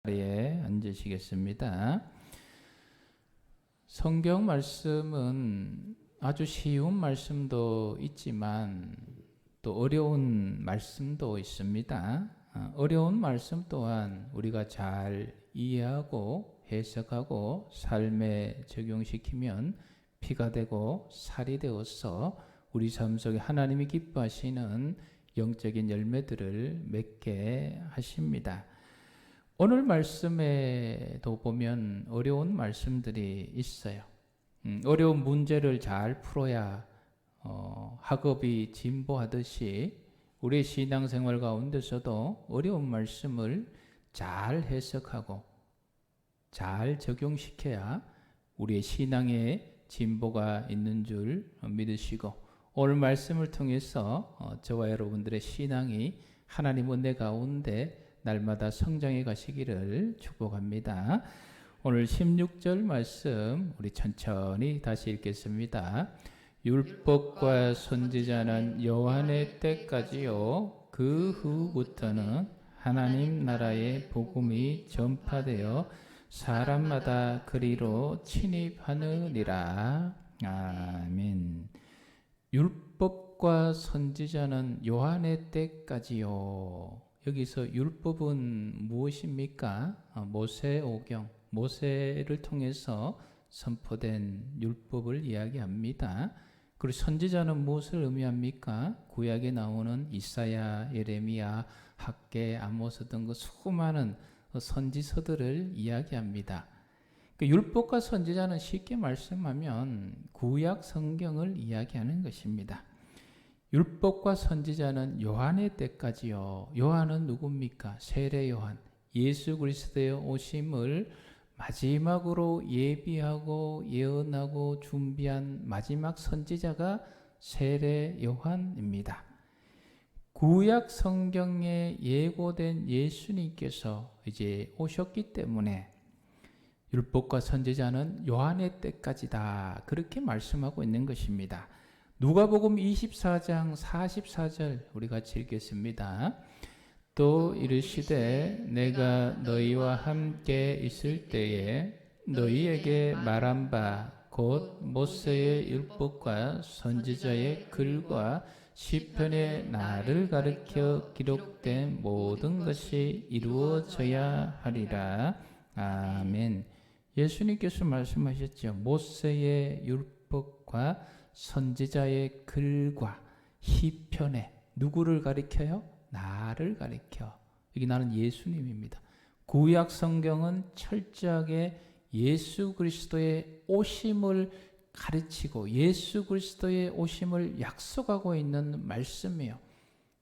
자리에 앉으시겠습니다. 성경 말씀은 아주 쉬운 말씀도 있지만 또 어려운 말씀도 있습니다. 어려운 말씀 또한 우리가 잘 이해하고 해석하고 삶에 적용시키면 피가 되고 살이 되어서 우리 삶 속에 하나님이 기뻐하시는 영적인 열매들을 맺게 하십니다. 오늘 말씀에도 보면 어려운 말씀들이 있어요. 어려운 문제를 잘 풀어야 학업이 진보하듯이 우리의 신앙생활 가운데서도 어려운 말씀을 잘 해석하고 잘 적용시켜야 우리의 신앙에 진보가 있는 줄 믿으시고, 오늘 말씀을 통해서 저와 여러분들의 신앙이 하나님 은혜 가운데 날마다 성장해 가시기를 축복합니다. 오늘 16절 말씀 우리 천천히 다시 읽겠습니다. 율법과 선지자는 요한의 때까지요, 그 후부터는 하나님 나라의 복음이 전파되어 사람마다 그리로 침입하느니라. 아멘. 율법과 선지자는 요한의 때까지요. 여기서 율법은 무엇입니까? 모세오경, 모세를 통해서 선포된 율법을 이야기합니다. 그리고 선지자는 무엇을 의미합니까? 구약에 나오는 이사야, 예레미야, 학개, 아모스 등 그 수많은 선지서들을 이야기합니다. 율법과 선지자는 쉽게 말씀하면 구약 성경을 이야기하는 것입니다. 율법과 선지자는 요한의 때까지요. 요한은 누굽니까? 세례 요한, 예수 그리스도의 오심을 마지막으로 예비하고 예언하고 준비한 마지막 선지자가 세례 요한입니다. 구약 성경에 예고된 예수님께서 이제 오셨기 때문에 율법과 선지자는 요한의 때까지다, 그렇게 말씀하고 있는 것입니다. 누가복음 24장 44절 우리 같이 읽겠습니다. 또 이르시되 내가 너희와 함께 있을 때에 너희에게 말한 바 곧 모세의 율법과 선지자의 글과 시편의 나를 가리켜 기록된 모든 것이 이루어져야 하리라. 아멘. 예수님께서 말씀하셨죠. 모세의 율법과 선지자의 글과 시편에 누구를 가리켜요? 나를 가리켜. 여기 나는 예수님입니다. 구약 성경은 철저하게 예수 그리스도의 오심을 가르치고 예수 그리스도의 오심을 약속하고 있는 말씀이에요.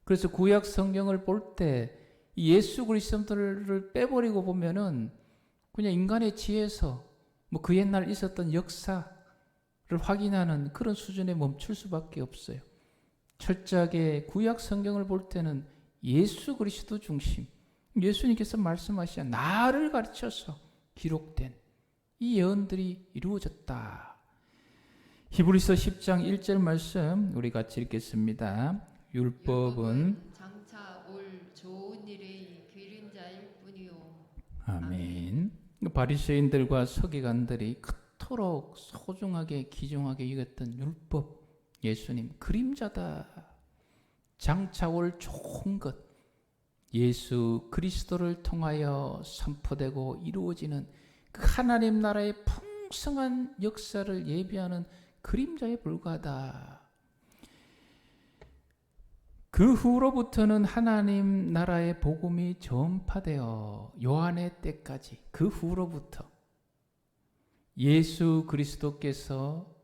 그래서 구약 성경을 볼 때 예수 그리스도를 빼버리고 보면은 그냥 인간의 지혜에서 그 옛날 있었던 역사를 확인하는 그런 수준에 멈출 수밖에 없어요. 철저하게 구약 성경을 볼 때는 예수 그리스도 중심, 예수님께서 말씀하시자 나를 가르쳐서 기록된 이 예언들이 이루어졌다. 히브리서 10장 1절 말씀 우리 같이 읽겠습니다. 율법은 장차 올 좋은 일의 그림자일 뿐이요. 아멘. 바리새인들과 서기관들이 그토록 소중하게 귀중하게 여겼던 율법, 예수님 그림자다. 장차 올 좋은 것, 예수 그리스도를 통하여 선포되고 이루어지는 그 하나님 나라의 풍성한 역사를 예비하는 그림자에 불과하다. 그 후로부터는 하나님 나라의 복음이 전파되어 요한의 때까지, 그 후로부터 예수 그리스도께서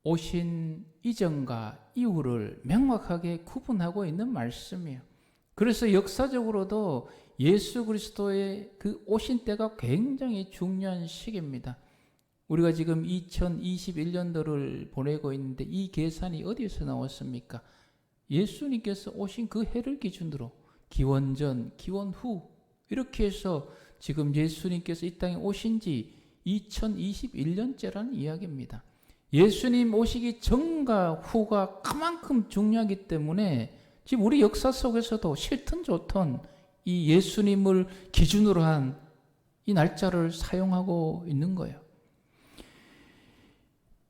오신 이전과 이후를 명확하게 구분하고 있는 말씀이에요. 그래서 역사적으로도 예수 그리스도의 그 오신 때가 굉장히 중요한 시기입니다. 우리가 지금 2021년도를 보내고 있는데 이 계산이 어디에서 나왔습니까? 예수님께서 오신 그 해를 기준으로 기원 전, 기원 후 이렇게 해서 지금 예수님께서 이 땅에 오신 지 2021년째라는 이야기입니다. 예수님 오시기 전과 후가 그만큼 중요하기 때문에 지금 우리 역사 속에서도 싫든 좋든 이 예수님을 기준으로 한 이 날짜를 사용하고 있는 거예요.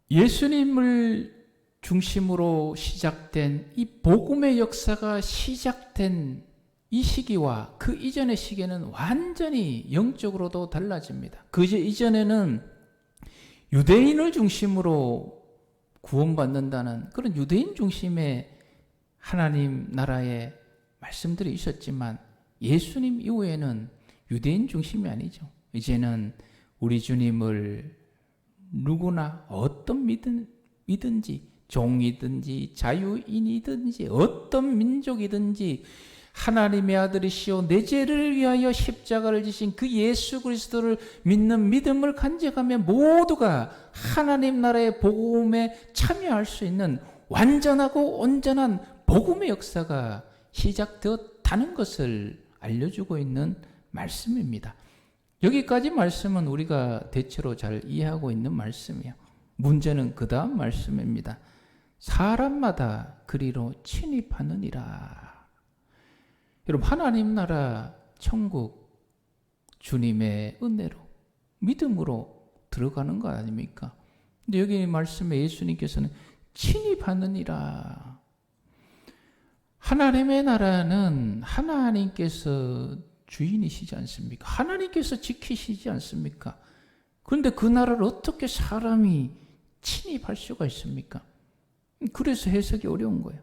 예수님을 중심으로 시작된 이 복음의 역사가 시작된 이 시기와 그 이전의 시기는 완전히 영적으로도 달라집니다. 그 이전에는 유대인을 중심으로 구원받는다는 그런 유대인 중심의 하나님 나라의 말씀들이 있었지만 예수님 이후에는 유대인 중심이 아니죠. 이제는 우리 주님을 누구나 어떤 믿든지 종이든지 자유인이든지 어떤 민족이든지 하나님의 아들이시오 내 죄를 위하여 십자가를 지신 그 예수 그리스도를 믿는 믿음을 간직하며 모두가 하나님 나라의 복음에 참여할 수 있는 완전하고 온전한 복음의 역사가 시작되었다는 것을 알려주고 있는 말씀입니다. 여기까지 말씀은 우리가 대체로 잘 이해하고 있는 말씀이에요. 문제는 그 다음 말씀입니다. 사람마다 그리로 침입하느니라. 여러분 하나님 나라 천국 주님의 은혜로 믿음으로 들어가는 거 아닙니까? 근데 여기 말씀에 예수님께서는 침입하느니라. 하나님의 나라는 하나님께서 주인이시지 않습니까? 하나님께서 지키시지 않습니까? 그런데 그 나라를 어떻게 사람이 침입할 수가 있습니까? 그래서 해석이 어려운 거예요.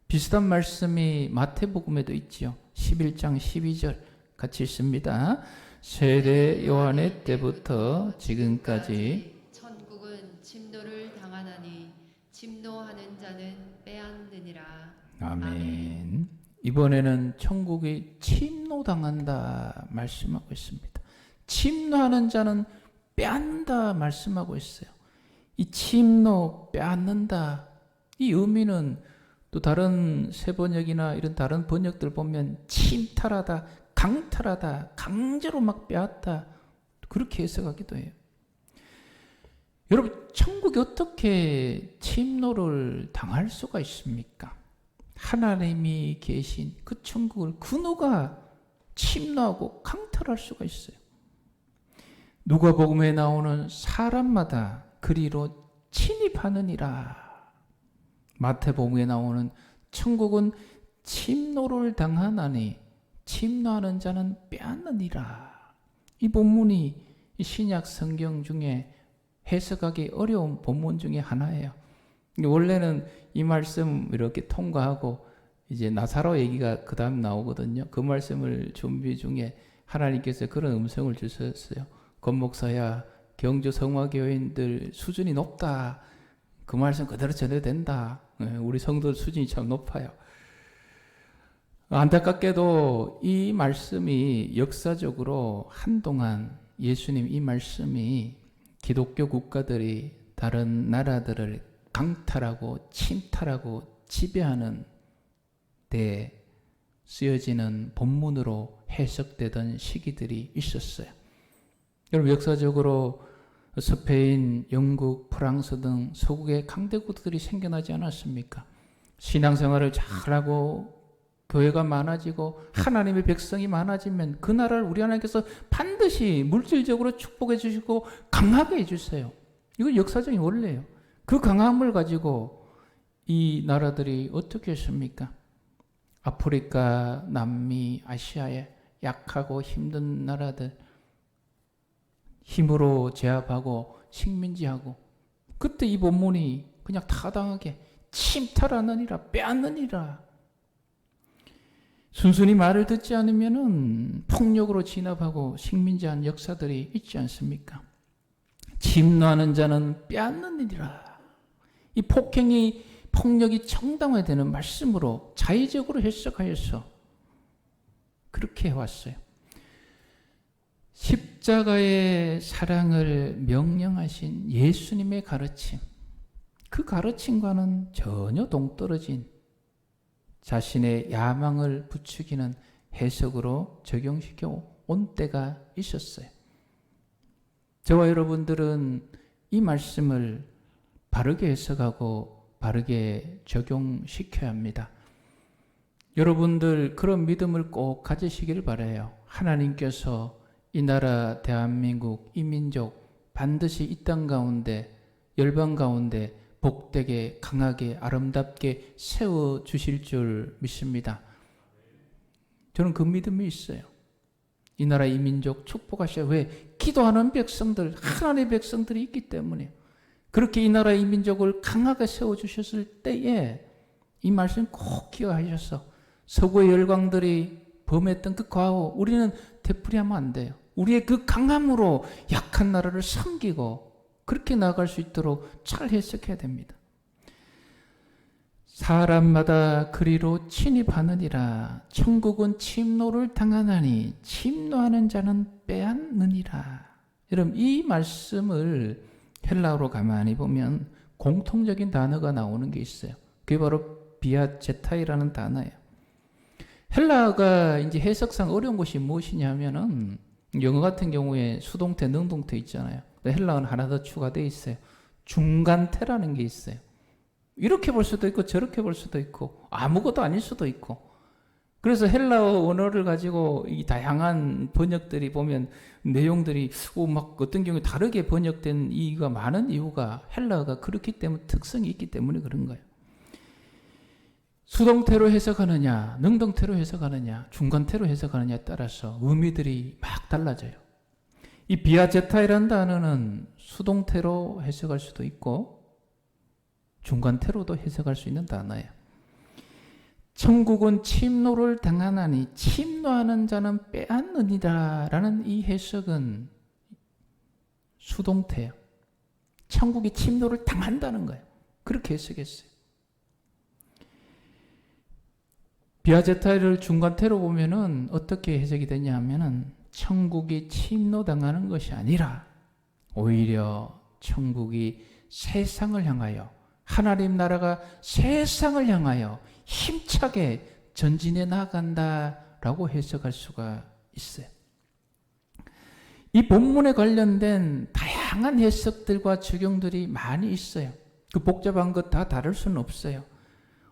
비슷한 말씀이 마태복음에도 있지요. 11장 12절 같이 읽습니다. 세례 요한의 때부터 지금까지 천국은 침노를 당하나니 침노하는 자는 빼앗느니라. 아멘. 이번에는 천국이 침노당한다 말씀하고 있습니다. 침노하는 자는 빼앗는다 말씀하고 있어요. 이 침노, 빼앗는다 이 의미는 또 다른 세번역이나 이런 다른 번역들 보면 침탈하다, 강탈하다, 강제로 막 빼앗다 그렇게 해석하기도 해요. 여러분 천국이 어떻게 침노를 당할 수가 있습니까? 하나님이 계신 그 천국을 그 누가 침노하고 강탈할 수가 있어요. 누가복음에 나오는 사람마다 그리로 침입하느니라. 마태복음에 나오는 천국은 침노를 당하나니 침노하는 자는 빼앗느니라. 이 본문이 신약 성경 중에 해석하기 어려운 본문 중에 하나예요. 원래는 이 말씀 이렇게 통과하고 이제 나사로 얘기가 그 다음 나오거든요. 그 말씀을 준비 중에 하나님께서 그런 음성을 주셨어요. 권목사야 경주 성화교인들 수준이 높다. 그 말씀 그대로 전해도 된다. 우리 성도 수준이 참 높아요. 안타깝게도 이 말씀이 역사적으로 한동안 예수님 이 말씀이 기독교 국가들이 다른 나라들을 강탈하고 침탈하고 지배하는 데 쓰여지는 본문으로 해석되던 시기들이 있었어요. 여러분 역사적으로 스페인, 영국, 프랑스 등 서구의 강대국들이 생겨나지 않았습니까? 신앙생활을 잘하고 교회가 많아지고 하나님의 백성이 많아지면 그 나라를 우리 하나님께서 반드시 물질적으로 축복해 주시고 강하게 해주세요. 이건 역사적인 원리예요. 그 강함을 가지고 이 나라들이 어떻게 했습니까? 아프리카, 남미, 아시아의 약하고 힘든 나라들 힘으로 제압하고 식민지하고 그때 이 본문이 그냥 타당하게 침탈하느니라 빼앗느니라 순순히 말을 듣지 않으면은 폭력으로 진압하고 식민지한 역사들이 있지 않습니까? 침노하는 자는 빼앗느니라. 이 폭력이 정당화되는 말씀으로 자의적으로 해석하여서 그렇게 해왔어요. 십자가의 사랑을 명령하신 예수님의 가르침, 그 가르침과는 전혀 동떨어진 자신의 야망을 부추기는 해석으로 적용시켜 온 때가 있었어요. 저와 여러분들은 이 말씀을 바르게 해석하고 바르게 적용시켜야 합니다. 여러분들 그런 믿음을 꼭 가지시길 바라요. 하나님께서 이 나라 대한민국 이 민족 반드시 이 땅 가운데 열방 가운데 복되게 강하게 아름답게 세워주실 줄 믿습니다. 저는 그 믿음이 있어요. 이 나라 이 민족 축복하셔야. 왜? 기도하는 백성들, 하나님의 백성들이 있기 때문에. 그렇게 이 나라 이 민족을 강하게 세워주셨을 때에 이 말씀 꼭 기억하셔서 서구의 열강들이 범했던 그 과오 우리는 되풀이하면 안 돼요. 우리의 그 강함으로 약한 나라를 섬기고 그렇게 나아갈 수 있도록 잘 해석해야 됩니다. 사람마다 그리로 침입하느니라. 천국은 침노를 당하나니 침노하는 자는 빼앗느니라. 여러분 이 말씀을 헬라어로 가만히 보면 공통적인 단어가 나오는 게 있어요. 그게 바로 비아제타이라는 단어예요. 헬라어가 이제 해석상 어려운 것이 무엇이냐면은 영어 같은 경우에 수동태, 능동태 있잖아요. 헬라어는 하나 더 추가되어 있어요. 중간태라는 게 있어요. 이렇게 볼 수도 있고 저렇게 볼 수도 있고 아무것도 아닐 수도 있고. 그래서 헬라어 언어를 가지고 이 다양한 번역들이 보면 내용들이 막 어떤 경우에 다르게 번역된 이유가 많은 이유가 헬라어가 그렇기 때문에 특성이 있기 때문에 그런 거예요. 수동태로 해석하느냐, 능동태로 해석하느냐, 중간태로 해석하느냐에 따라서 의미들이 막 달라져요. 이 비아제타이라는 단어는 수동태로 해석할 수도 있고 중간태로도 해석할 수 있는 단어예요. 천국은 침노를 당하나니 침노하는 자는 빼앗느니라 라는 이 해석은 수동태예요. 천국이 침노를 당한다는 거예요. 그렇게 해석했어요. 비아제타이를 중간태로 보면은 어떻게 해석이 되냐 하면은 천국이 침노당하는 것이 아니라 오히려 천국이 세상을 향하여 하나님 나라가 세상을 향하여 힘차게 전진해 나간다라고 해석할 수가 있어요. 이 본문에 관련된 다양한 해석들과 적용들이 많이 있어요. 그 복잡한 것 다 다룰 수는 없어요.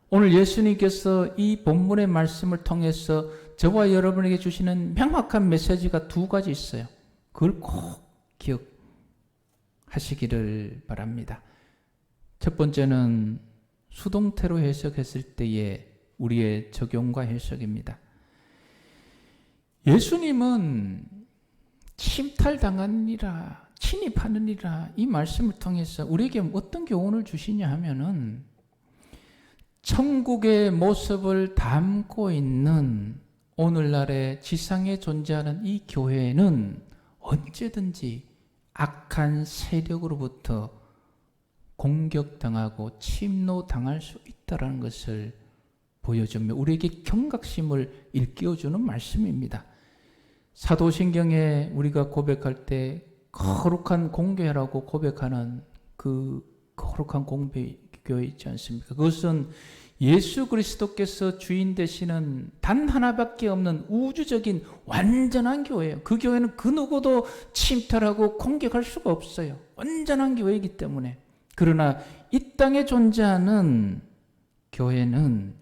오늘 예수님께서 이 본문의 말씀을 통해서 저와 여러분에게 주시는 명확한 메시지가 두 가지 있어요. 그걸 꼭 기억하시기를 바랍니다. 첫 번째는 수동태로 해석했을 때의 우리의 적용과 해석입니다. 예수님은 침탈당하느니라, 침입하느니라 이 말씀을 통해서 우리에게 어떤 교훈을 주시냐 하면은 천국의 모습을 담고 있는 오늘날의 지상에 존재하는 이 교회는 언제든지 악한 세력으로부터 공격당하고 침노당할 수 있다는 것을 보여주며 우리에게 경각심을 일깨워주는 말씀입니다. 사도신경에 우리가 고백할 때 거룩한 공교회라고 고백하는 그 거룩한 공교회 있지 않습니까? 그것은 예수 그리스도께서 주인 되시는 단 하나밖에 없는 우주적인 완전한 교회예요. 그 교회는 그 누구도 침탈하고 공격할 수가 없어요. 완전한 교회이기 때문에. 그러나 이 땅에 존재하는 교회는,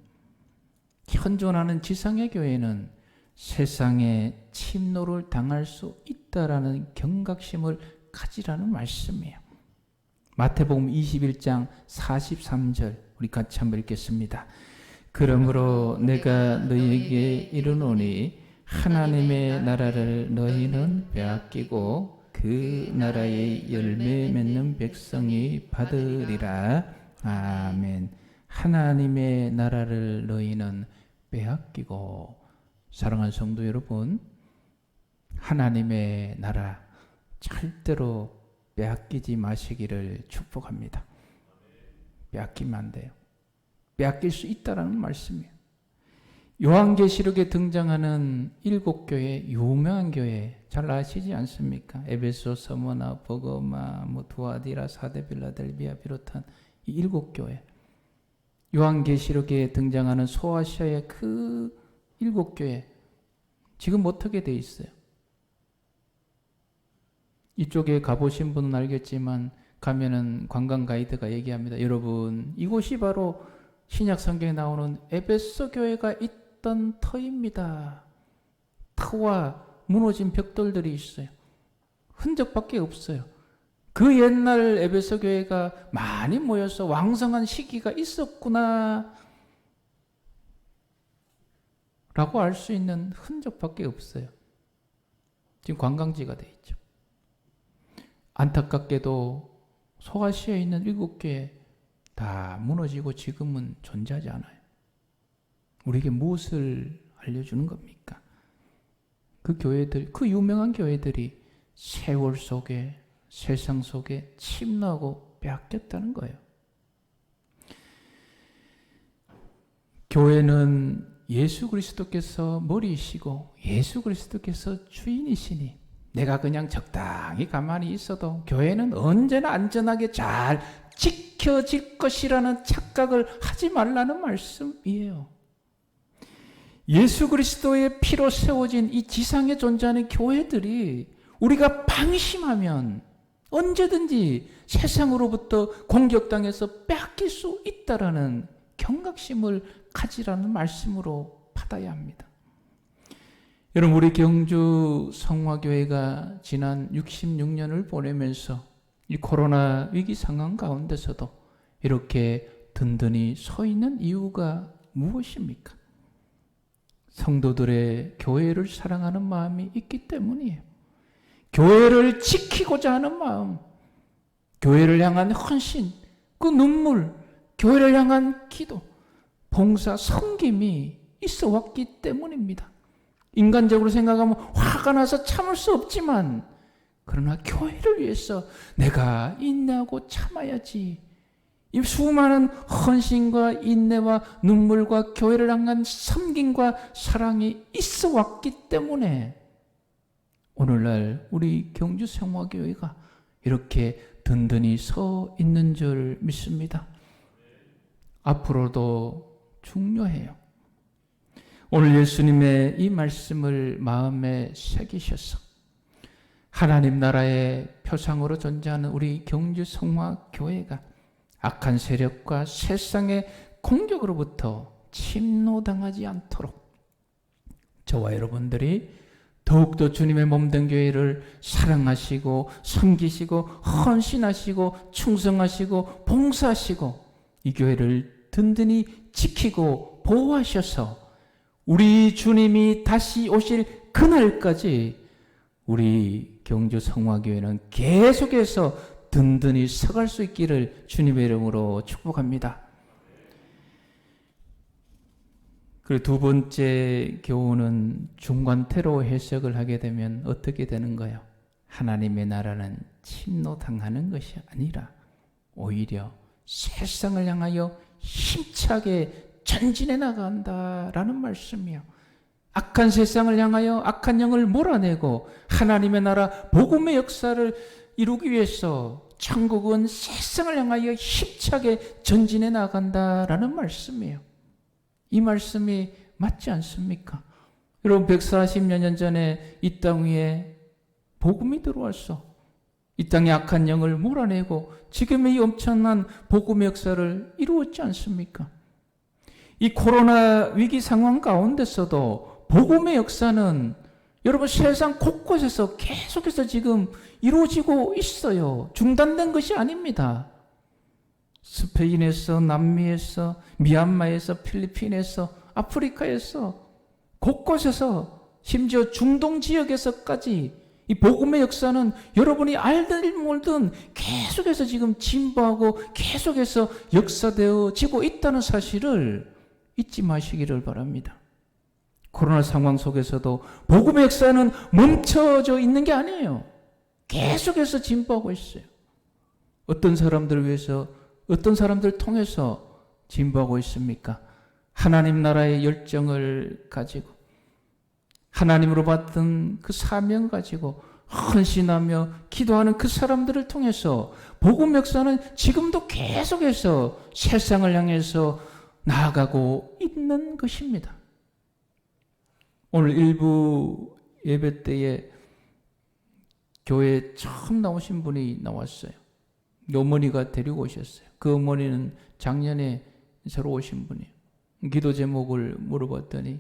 현존하는 지상의 교회는 세상에 침노를 당할 수 있다라는 경각심을 가지라는 말씀이에요. 마태복음 21장 43절 우리 같이 한번 읽겠습니다. 그러므로 내가 너희에게 이르노니 하나님의 나라를 너희는 빼앗기고 그 나라의 열매 맺는 백성이 받으리라. 아멘. 하나님의 나라를 너희는 빼앗기고. 사랑하는 성도 여러분, 하나님의 나라 절대로 빼앗기지 마시기를 축복합니다. 빼앗기면 안 돼요. 빼앗길 수 있다라는 말씀이에요. 요한계시록에 등장하는 7교회, 유명한 교회 잘 아시지 않습니까? 에베소, 서머나, 버거마, 두아디라, 사데, 빌라델비아 비롯한 이 7교회. 요한계시록에 등장하는 소아시아의 그 7교회 지금 어떻게 돼 있어요? 이쪽에 가보신 분은 알겠지만 가면은 관광 가이드가 얘기합니다. 여러분, 이곳이 바로 신약 성경에 나오는 에베소 교회가 펴졌던 터입니다. 터와 무너진 벽돌들이 있어요. 흔적밖에 없어요. 그 옛날 에베소 교회가 많이 모여서 왕성한 시기가 있었구나 라고 알 수 있는 흔적밖에 없어요. 지금 관광지가 돼 있죠. 안타깝게도 소아시아에 있는 7교회 다 무너지고 지금은 존재하지 않아요. 우리에게 무엇을 알려주는 겁니까? 그 교회들, 그 유명한 교회들이 세월 속에, 세상 속에 침노하고 빼앗겼다는 거예요. 교회는 예수 그리스도께서 머리이시고 예수 그리스도께서 주인이시니 내가 그냥 적당히 가만히 있어도 교회는 언제나 안전하게 잘 지켜질 것이라는 착각을 하지 말라는 말씀이에요. 예수 그리스도의 피로 세워진 이 지상에 존재하는 교회들이 우리가 방심하면 언제든지 세상으로부터 공격당해서 빼앗길 수 있다라는 경각심을 가지라는 말씀으로 받아야 합니다. 여러분, 우리 경주 성화교회가 지난 66년을 보내면서 이 코로나 위기 상황 가운데서도 이렇게 든든히 서 있는 이유가 무엇입니까? 성도들의 교회를 사랑하는 마음이 있기 때문이에요. 교회를 지키고자 하는 마음, 교회를 향한 헌신, 그 눈물, 교회를 향한 기도, 봉사, 섬김이 있어 왔기 때문입니다. 인간적으로 생각하면 화가 나서 참을 수 없지만 그러나 교회를 위해서 내가 인내하고 참아야지. 이 수많은 헌신과 인내와 눈물과 교회를 향한 섬김과 사랑이 있어 왔기 때문에 오늘날 우리 경주 성화교회가 이렇게 든든히 서 있는 줄 믿습니다. 앞으로도 중요해요. 오늘 예수님의 이 말씀을 마음에 새기셔서 하나님 나라의 표상으로 존재하는 우리 경주 성화교회가 악한 세력과 세상의 공격으로부터 침노당하지 않도록 저와 여러분들이 더욱더 주님의 몸된 교회를 사랑하시고 섬기시고 헌신하시고 충성하시고 봉사하시고 이 교회를 든든히 지키고 보호하셔서 우리 주님이 다시 오실 그날까지 우리 경주 성화교회는 계속해서 든든히 서갈 수 있기를 주님의 이름으로 축복합니다. 그리고 두 번째 교훈은 중간태로 해석을 하게 되면 어떻게 되는 거예요? 하나님의 나라는 침노당하는 것이 아니라 오히려 세상을 향하여 힘차게 전진해 나간다라는 말씀이에요. 악한 세상을 향하여 악한 영을 몰아내고 하나님의 나라 복음의 역사를 이루기 위해서 천국은 세상을 향하여 힘차게 전진해 나간다라는 말씀이에요. 이 말씀이 맞지 않습니까? 여러분 140여 년 전에 이 땅 위에 복음이 들어왔어. 이 땅에 악한 영을 몰아내고 지금의 이 엄청난 복음의 역사를 이루었지 않습니까? 이 코로나 위기 상황 가운데서도 복음의 역사는 여러분 세상 곳곳에서 계속해서 지금 이루어지고 있어요. 중단된 것이 아닙니다. 스페인에서, 남미에서, 미얀마에서, 필리핀에서, 아프리카에서 곳곳에서 심지어 중동 지역에서까지 이 복음의 역사는 여러분이 알든 몰든 계속해서 지금 진보하고 계속해서 역사되어지고 있다는 사실을 잊지 마시기를 바랍니다. 코로나 상황 속에서도 복음의 역사는 멈춰져 있는 게 아니에요. 계속해서 진보하고 있어요. 어떤 사람들을 위해서, 어떤 사람들을 통해서 진보하고 있습니까? 하나님 나라의 열정을 가지고 하나님으로 받은 그 사명 가지고 헌신하며 기도하는 그 사람들을 통해서 복음 역사는 지금도 계속해서 세상을 향해서 나아가고 있는 것입니다. 오늘 일부 예배 때에 교회에 처음 나오신 분이 나왔어요. 어머니가 데리고 오셨어요. 그 어머니는 작년에 새로 오신 분이에요. 기도 제목을 물어봤더니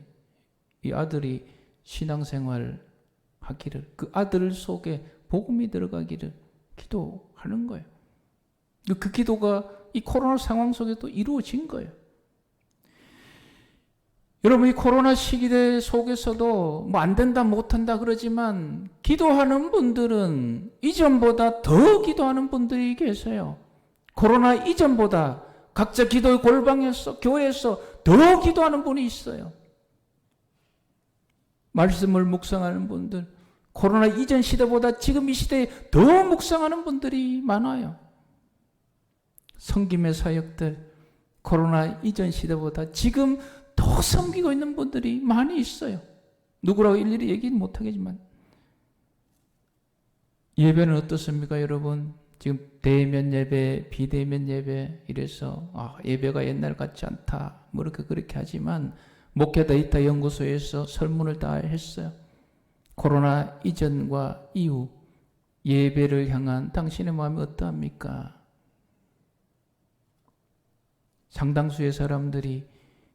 이 아들이 신앙생활 하기를, 그 아들 속에 복음이 들어가기를 기도하는 거예요. 그 기도가 이 코로나 상황 속에도 이루어진 거예요. 여러분, 이 코로나 시기대 속에서도 뭐 안 된다 못한다 그러지만 기도하는 분들은 이전보다 더 기도하는 분들이 계세요. 코로나 이전보다 각자 기도의 골방에서, 교회에서 더 기도하는 분이 있어요. 말씀을 묵상하는 분들, 코로나 이전 시대보다 지금 이 시대에 더 묵상하는 분들이 많아요. 섬김의 사역들, 코로나 이전 시대보다 지금 더 섬기고 있는 분들이 많이 있어요. 누구라고 일일이 얘기는 못하겠지만. 예배는 어떻습니까, 여러분? 지금 대면 예배, 비대면 예배 이래서 예배가 옛날 같지 않다 뭐 그렇게 하지만 목회 데이터 연구소에서 설문을 다 했어요. 코로나 이전과 이후 예배를 향한 당신의 마음이 어떠합니까? 상당수의 사람들이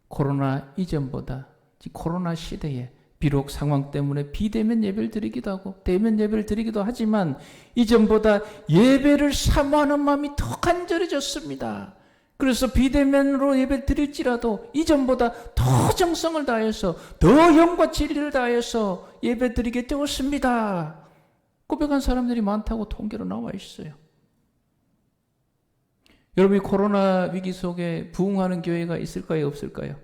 코로나 이전보다, 코로나 시대에 비록 상황 때문에 비대면 예배를 드리기도 하고 대면 예배를 드리기도 하지만 이전보다 예배를 사모하는 마음이 더 간절해졌습니다. 그래서 비대면으로 예배를 드릴지라도 이전보다 더 정성을 다해서 더 영과 진리를 다해서 예배 드리게 되었습니다. 고백한 사람들이 많다고 통계로 나와 있어요. 여러분이 코로나 위기 속에 부흥하는 교회가 있을까요, 없을까요?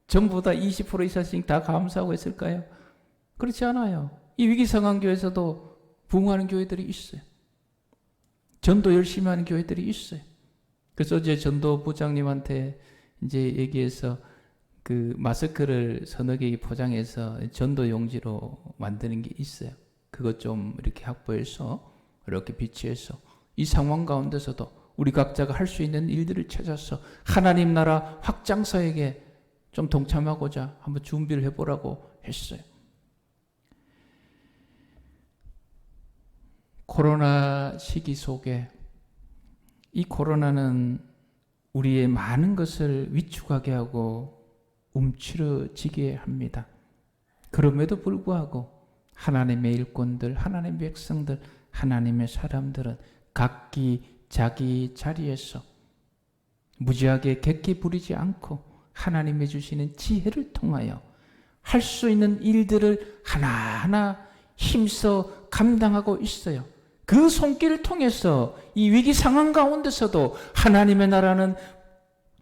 전부 다 20% 이상씩 다 감사하고 있을까요? 그렇지 않아요. 이 위기 상황 교회에서도 부흥하는 교회들이 있어요. 전도 열심히 하는 교회들이 있어요. 그래서 어제 전도 부장님한테 이제 얘기해서 그 마스크를 서너 개 포장해서 전도 용지로 만드는 게 있어요. 그것 좀 이렇게 확보해서 이렇게 비치해서 이 상황 가운데서도 우리 각자가 할 수 있는 일들을 찾아서 하나님 나라 확장사에게 좀 동참하고자 한번 준비를 해보라고 했어요. 코로나 시기 속에 이 코로나는 우리의 많은 것을 위축하게 하고 움츠러지게 합니다. 그럼에도 불구하고 하나님의 일꾼들, 하나님의 백성들, 하나님의 사람들은 각기 자기 자리에서 무지하게 객기 부리지 않고 하나님이 주시는 지혜를 통하여 할 수 있는 일들을 하나하나 힘써 감당하고 있어요. 그 손길을 통해서 이 위기 상황 가운데서도 하나님의 나라는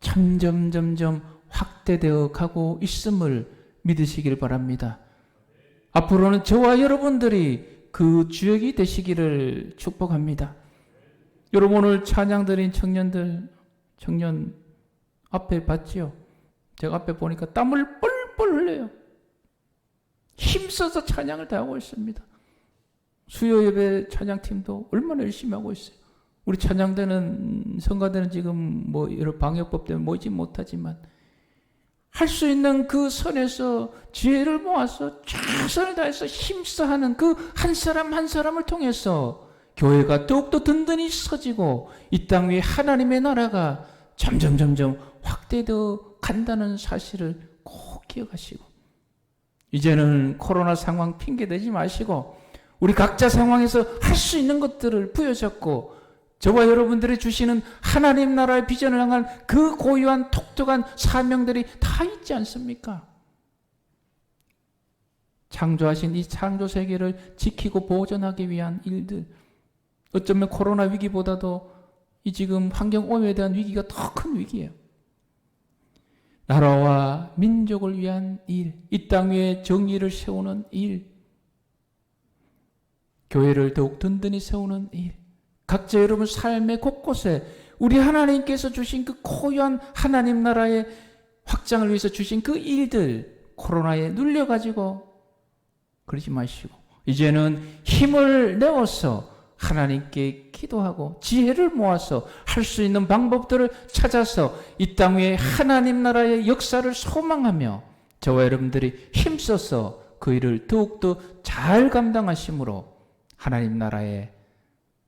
점점 확대되어 가고 있음을 믿으시길 바랍니다. 앞으로는 저와 여러분들이 그 주역이 되시기를 축복합니다. 여러분, 오늘 찬양 드린 청년 앞에 봤지요? 제가 앞에 보니까 땀을 뻘뻘 흘려요. 힘써서 찬양을 다 하고 있습니다. 수요 예배 찬양팀도 얼마나 열심히 하고 있어요. 우리 찬양대는 성가대는 지금 뭐 여러 방역법 때문에 모이지 못하지만 할 수 있는 그 선에서 지혜를 모아서 최선을 다해서 힘써 하는 그 한 사람 한 사람을 통해서 교회가 더욱더 든든히 서지고 이 땅 위에 하나님의 나라가 점점 확대되어 간다는 사실을 꼭 기억하시고, 이제는 코로나 상황 핑계대지 마시고 우리 각자 상황에서 할 수 있는 것들을 부여잡고 저와 여러분들이 주시는 하나님 나라의 비전을 향한 그 고유한 독특한 사명들이 다 있지 않습니까? 창조하신 이 창조 세계를 지키고 보존하기 위한 일들, 어쩌면 코로나 위기보다도 이 지금 환경 오염에 대한 위기가 더 큰 위기예요. 나라와 민족을 위한 일, 이 땅 위에 정의를 세우는 일, 교회를 더욱 든든히 세우는 일, 각자 여러분 삶의 곳곳에 우리 하나님께서 주신 그 고유한 하나님 나라의 확장을 위해서 주신 그 일들 코로나에 눌려가지고 그러지 마시고 이제는 힘을 내어서 하나님께 기도하고 지혜를 모아서 할 수 있는 방법들을 찾아서 이 땅 위에 하나님 나라의 역사를 소망하며 저와 여러분들이 힘써서 그 일을 더욱더 잘 감당하심으로 하나님 나라의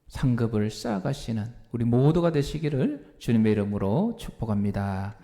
상급을 쌓아가시는 우리 모두가 되시기를 주님의 이름으로 축복합니다.